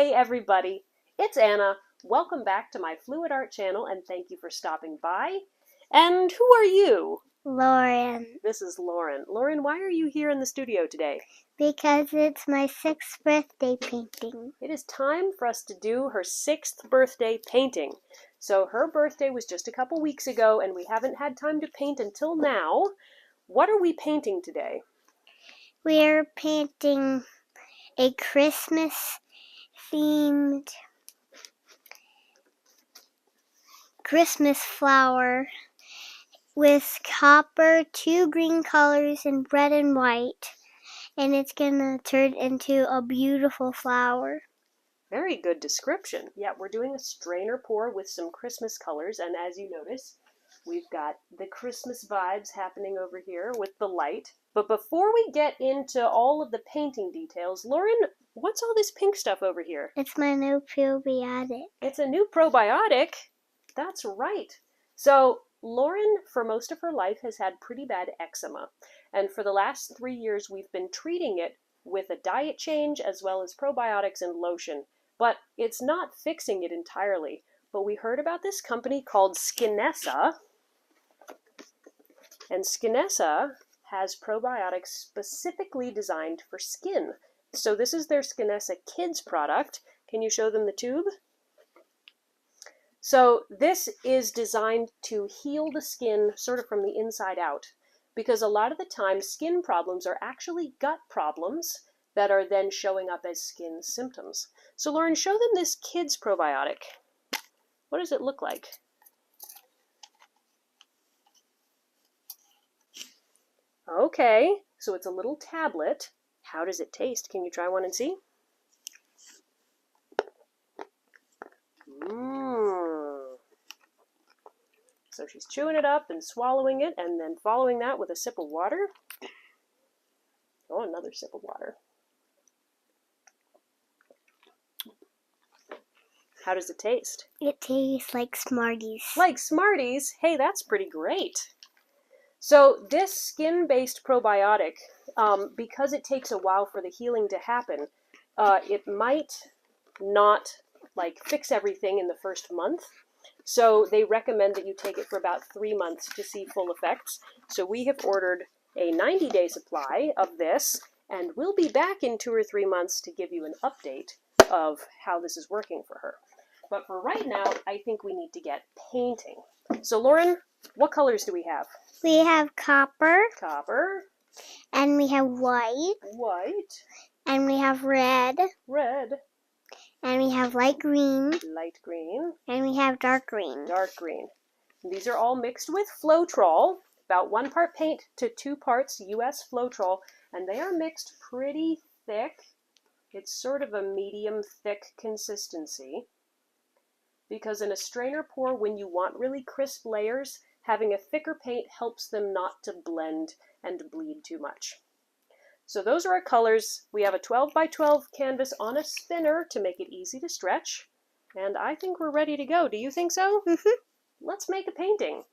Hey everybody, it's Anna. Welcome back to my Fluid Art channel and thank you for stopping by. And who are you? Lauren. This is Lauren. Lauren, why are you here in the studio today? Because it's my 6th birthday painting. It is time for us to do her 6th birthday painting. So her birthday was just a couple weeks ago and we haven't had time to paint until now. What are we painting today? We're painting a Christmas-themed Christmas flower with copper, 2 green colors, and red and white. And it's gonna turn into a beautiful flower. Very good description. Yeah, we're doing a strainer pour with some Christmas colors, and as you notice, we've got the Christmas vibes happening over here with the light. But before we get into all of the painting details, Lauren, what's all this pink stuff over here? It's my new probiotic. It's a new probiotic. That's right. So Lauren, for most of her life, has had pretty bad eczema. And for the last 3 years, we've been treating it with a diet change as well as probiotics and lotion. But it's not fixing it entirely. But we heard about this company called Skinessa. And Skinessa has probiotics specifically designed for skin. So this is their Skinessa Kids product. Can you show them the tube? So this is designed to heal the skin sort of from the inside out, because a lot of the time skin problems are actually gut problems that are then showing up as skin symptoms. So Lauren, show them this kids probiotic. What does it look like? Okay, so it's a little tablet. How does it taste? Can you try one and see? So she's chewing it up and swallowing it and then following that with a sip of water. Oh, another sip of water. How does it taste? It tastes like Smarties. Like Smarties? Hey, that's pretty great. So this skin-based probiotic, because it takes a while for the healing to happen, it might not fix everything in the first month. So they recommend that you take it for about 3 months to see full effects. So we have ordered a 90-day supply of this, and we'll be back in 2 or 3 months to give you an update of how this is working for her. But for right now, I think we need to get painting. So Lauren, what colors do we have? We have copper. Copper. And we have white. White. And we have red. Red. And we have light green. Light green. And we have dark green. Dark green. And these are all mixed with Floetrol, about 1 part paint to 2 parts US Floetrol, and they are mixed pretty thick. It's sort of a medium thick consistency, because in a strainer pour, when you want really crisp layers, having a thicker paint helps them not to blend and bleed too much. So those are our colors. We have a 12 by 12 canvas on a spinner to make it easy to stretch. And I think we're ready to go. Do you think so? Mm-hmm. Let's make a painting.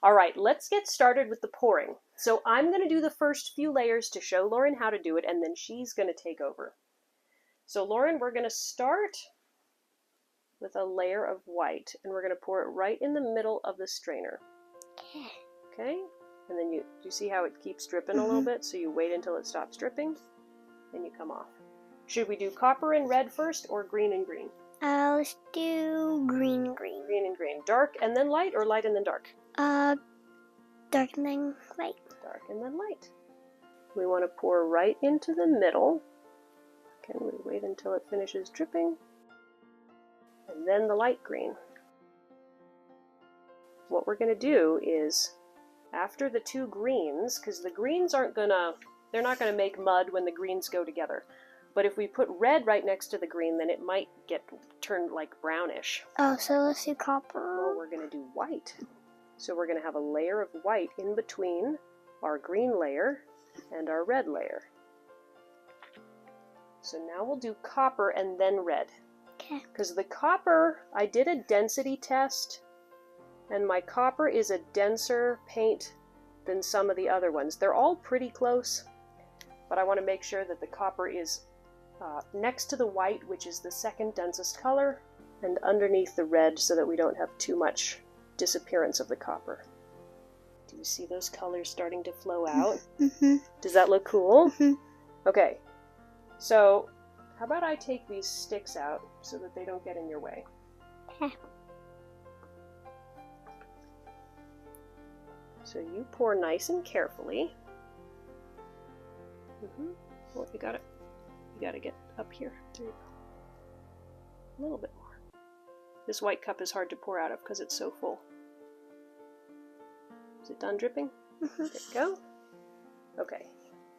All right, let's get started with the pouring. So I'm going to do the first few layers to show Lauren how to do it, and then she's going to take over. So Lauren, we're going to start with a layer of white, and we're going to pour it right in the middle of the strainer. Okay? And then you see how it keeps dripping a little bit? So you wait until it stops dripping, then you come off. Should we do copper and red first, or green and green? Let's do green. Green and green. Dark and then light, or light and then dark? Dark and then light. Dark and then light. We want to pour right into the middle. Can we wait until it finishes dripping? And then the light green. What we're going to do is, after the 2 greens, because the greens they're not going to make mud when the greens go together. But if we put red right next to the green, then it might get turned like brownish. Oh, so let's do copper. Or we're going to do white. So we're going to have a layer of white in between our green layer and our red layer. So now we'll do copper and then red. Okay. Because the copper, I did a density test, and my copper is a denser paint than some of the other ones. They're all pretty close, but I want to make sure that the copper is next to the white, which is the second densest color, and underneath the red so that we don't have too much disappearance of the copper. Do you see those colors starting to flow out? Mm-hmm. Does that look cool? Mm-hmm. Okay, so how about I take these sticks out so that they don't get in your way? Okay. So you pour nice and carefully. Well, you gotta get up here. There you go. A little bit more. This white cup is hard to pour out of because it's so full. Is it done dripping? There you go. Okay.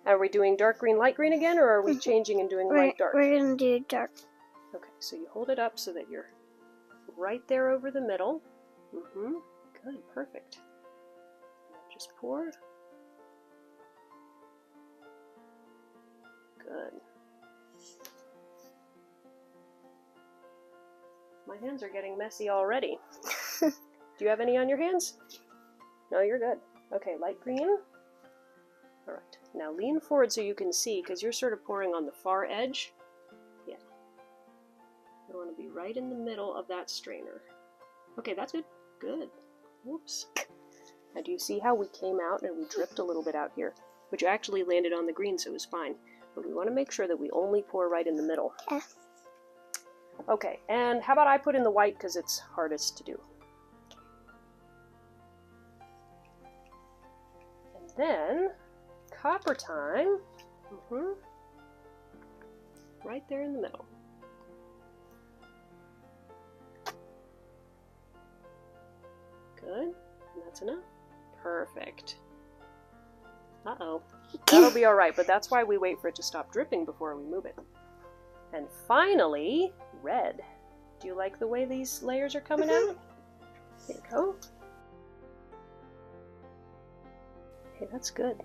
Are we doing dark green, light green again, or are we changing and doing light, dark? We're gonna do dark. Okay, so you hold it up so that you're right there over the middle. Good, perfect. Just pour. Good. My hands are getting messy already. Do you have any on your hands? No, you're good. Okay, light green. All right, now lean forward so you can see, because you're sort of pouring on the far edge. Yeah. You want to be right in the middle of that strainer. Okay, that's good. Good. Whoops. Now do you see how we came out and we dripped a little bit out here, which actually landed on the green, so it was fine. But we want to make sure that we only pour right in the middle. Okay. Okay, and how about I put in the white because it's hardest to do. And then, copper time. Right there in the middle. Good, and that's enough. Perfect. Uh-oh. That'll be alright, but that's why we wait for it to stop dripping before we move it. And finally, red. Do you like the way these layers are coming out? There you go. Okay, that's good.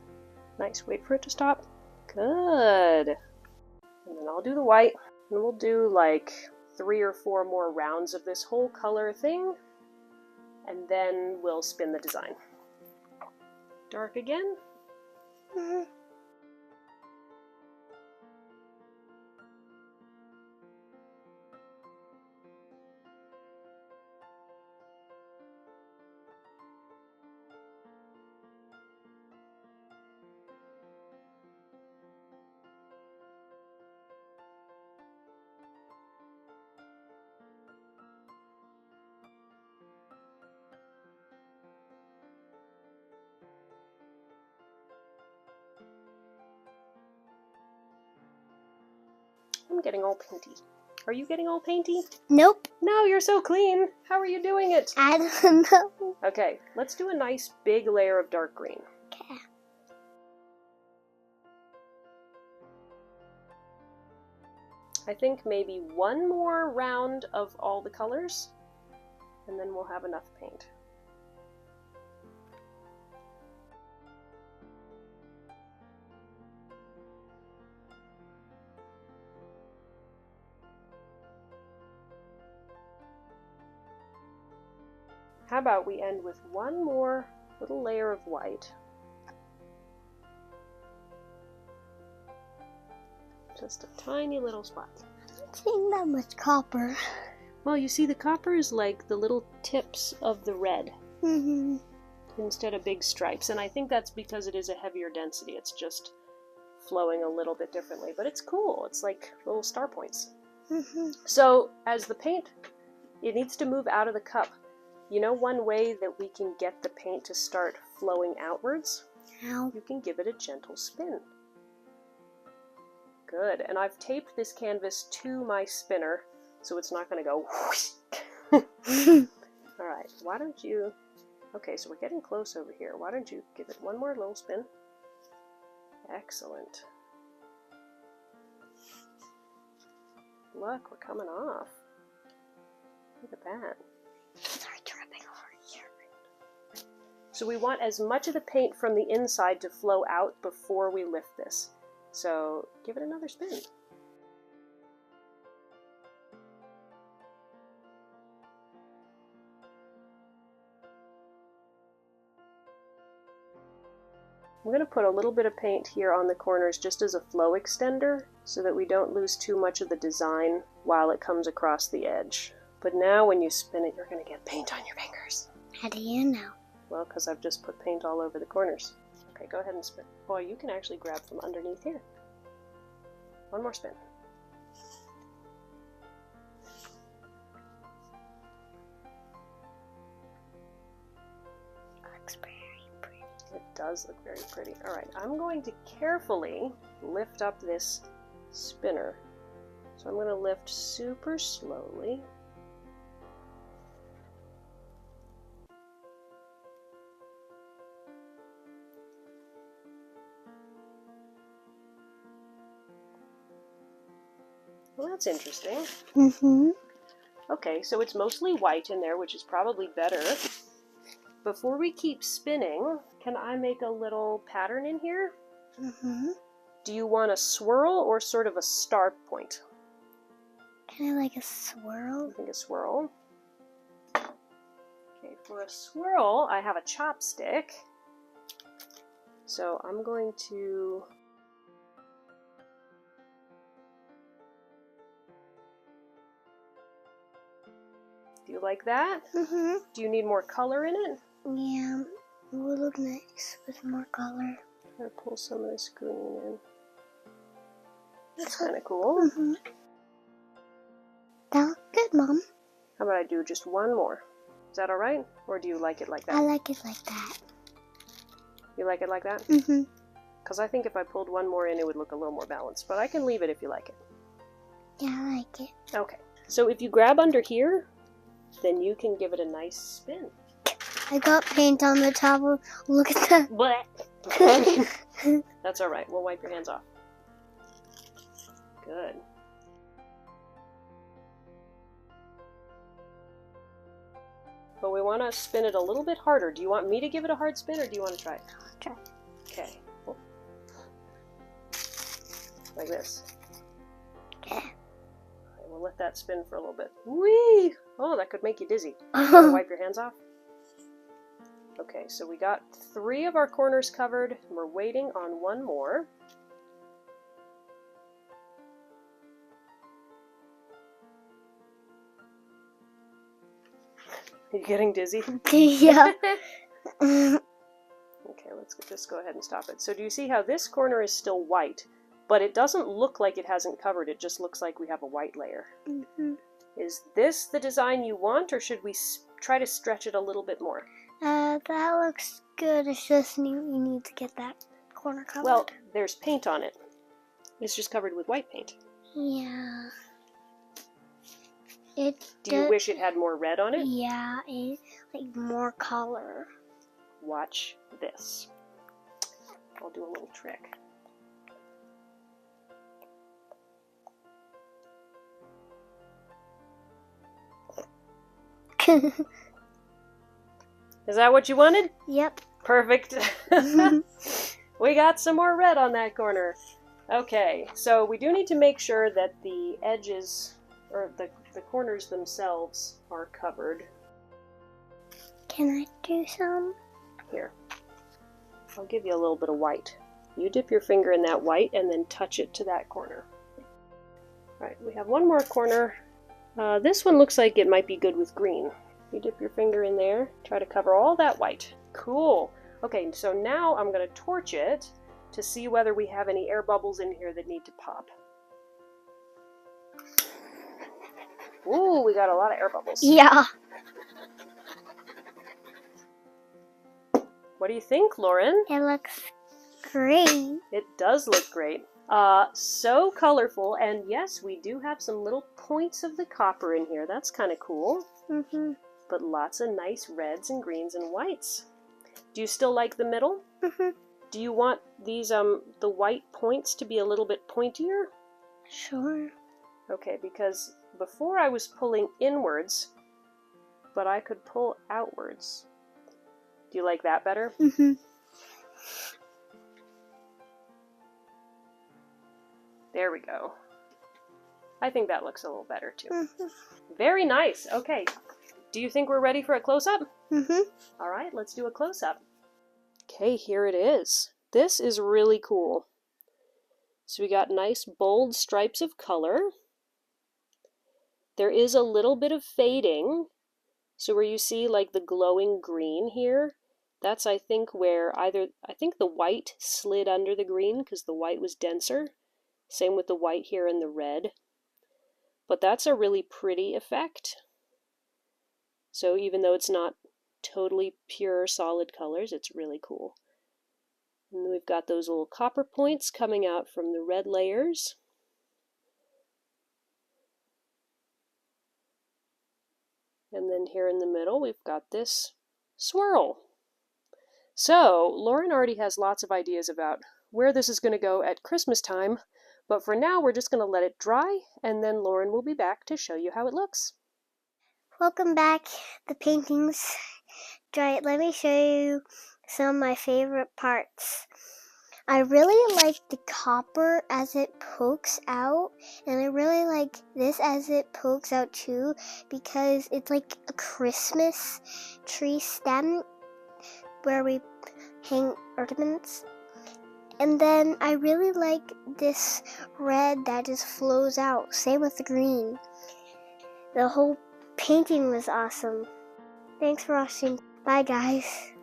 Nice. Wait for it to stop. Good. And then I'll do the white. And we'll do like 3 or 4 more rounds of this whole color thing. And then we'll spin the design. Dark again. I'm getting all painty. Are you getting all painty? Nope. No, you're so clean. How are you doing it? I don't know. Okay, let's do a nice big layer of dark green. Okay. I think maybe 1 more round of all the colors, and then we'll have enough paint. How about we end with 1 more little layer of white? Just a tiny little spot. I'm not seeing that much copper. Well, you see the copper is like the little tips of the red instead of big stripes, and I think that's because it is a heavier density. It's just flowing a little bit differently, but it's cool. It's like little star points. So as the paint, it needs to move out of the cup. You know one way that we can get the paint to start flowing outwards? How? You can give it a gentle spin. Good, and I've taped this canvas to my spinner, so it's not going to go whoosh. Alright, why don't you... Okay, so we're getting close over here. Why don't you give it 1 more little spin? Excellent. Look, we're coming off. Look at that. Sorry, dripping over here. So we want as much of the paint from the inside to flow out before we lift this. So give it another spin. I'm going to put a little bit of paint here on the corners just as a flow extender so that we don't lose too much of the design while it comes across the edge. But now when you spin it, you're going to get paint on your fingers. How do you know? Well, because I've just put paint all over the corners. Okay, go ahead and spin. Boy, you can actually grab from underneath here. One more spin. Looks very pretty. It does look very pretty. Alright, I'm going to carefully lift up this spinner. So I'm going to lift super slowly. Well, that's interesting. Mm-hmm. Okay, so it's mostly white in there, which is probably better. Before we keep spinning, can I make a little pattern in here? Mm-hmm. Do you want a swirl or sort of a star point? Kind of like a swirl. I think a swirl. Okay, for a swirl, I have a chopstick. So I'm going to... Do you like that? Mm-hmm. Do you need more color in it? Yeah, it would look nice with more color. I'm going to pull some of this green in. That's kind of cool. Mm-hmm. That looks good, Mom. How about I do just one more? Is that alright? Or do you like it like that? I like it like that. You like it like that? Mm-hmm. Because I think if I pulled one more in, it would look a little more balanced. But I can leave it if you like it. Yeah, I like it. Okay. So if you grab under here, then you can give it a nice spin. I got paint on the top of... Look at that. Blech. That's alright. We'll wipe your hands off. Good. But we want to spin it a little bit harder. Do you want me to give it a hard spin, or do you want to try it? I'll try. Okay. Like this. Okay. We'll let that spin for a little bit. Whee! Oh, that could make you dizzy. You want to wipe your hands off? Okay, so we got 3 of our corners covered. We're waiting on one more. Are you getting dizzy? Yeah. Okay, let's just go ahead and stop it. So do you see how this corner is still white, but it doesn't look like it hasn't covered, it just looks like we have a white layer. Mm-hmm. Is this the design you want, or should we try to stretch it a little bit more? That looks good. It's just we need to get that corner covered. Well, there's paint on it. It's just covered with white paint. Yeah. Do you wish it had more red on it? Yeah, like more color. Watch this. I'll do a little trick. Is that what you wanted? Yep. Perfect. We got some more red on that corner. Okay, so we do need to make sure that the edges, or the corners themselves, are covered. Can I do some? Here. I'll give you a little bit of white. You dip your finger in that white and then touch it to that corner. Alright, we have one more corner. This one looks like it might be good with green. You dip your finger in there, try to cover all that white. Cool. Okay, so now I'm going to torch it to see whether we have any air bubbles in here that need to pop. Ooh, we got a lot of air bubbles. Yeah. What do you think, Lauren? It looks great. It does look great. So colorful, and yes, we do have some little points of the copper in here. That's kind of cool. Mm-hmm. But lots of nice reds and greens and whites. Do you still like the middle? Mm-hmm. Do you want these, the white points to be a little bit pointier? Sure. Okay, because before I was pulling inwards, but I could pull outwards. Do you like that better? Mm-hmm. There we go. I think that looks a little better too. Mm-hmm. Very nice. Okay. Do you think we're ready for a close-up? Mm-hmm. All right, let's do a close-up. Okay, here it is. This is really cool. So we got nice bold stripes of color. There is a little bit of fading. So where you see like the glowing green here, that's I think where I think the white slid under the green because the white was denser. Same with the white here and the red. But that's a really pretty effect. So even though it's not totally pure solid colors, it's really cool. And then we've got those little copper points coming out from the red layers. And then here in the middle, we've got this swirl. So Lauren already has lots of ideas about where this is going to go at Christmas time, but for now we're just going to let it dry, and then Lauren will be back to show you how it looks. Welcome back. The painting's dried. Let me show you some of my favorite parts. I really like the copper as it pokes out, and I really like this as it pokes out too, because it's like a Christmas tree stem where we hang ornaments. And then I really like this red that just flows out. Same with the green. The whole painting was awesome. Thanks for watching. Bye, guys.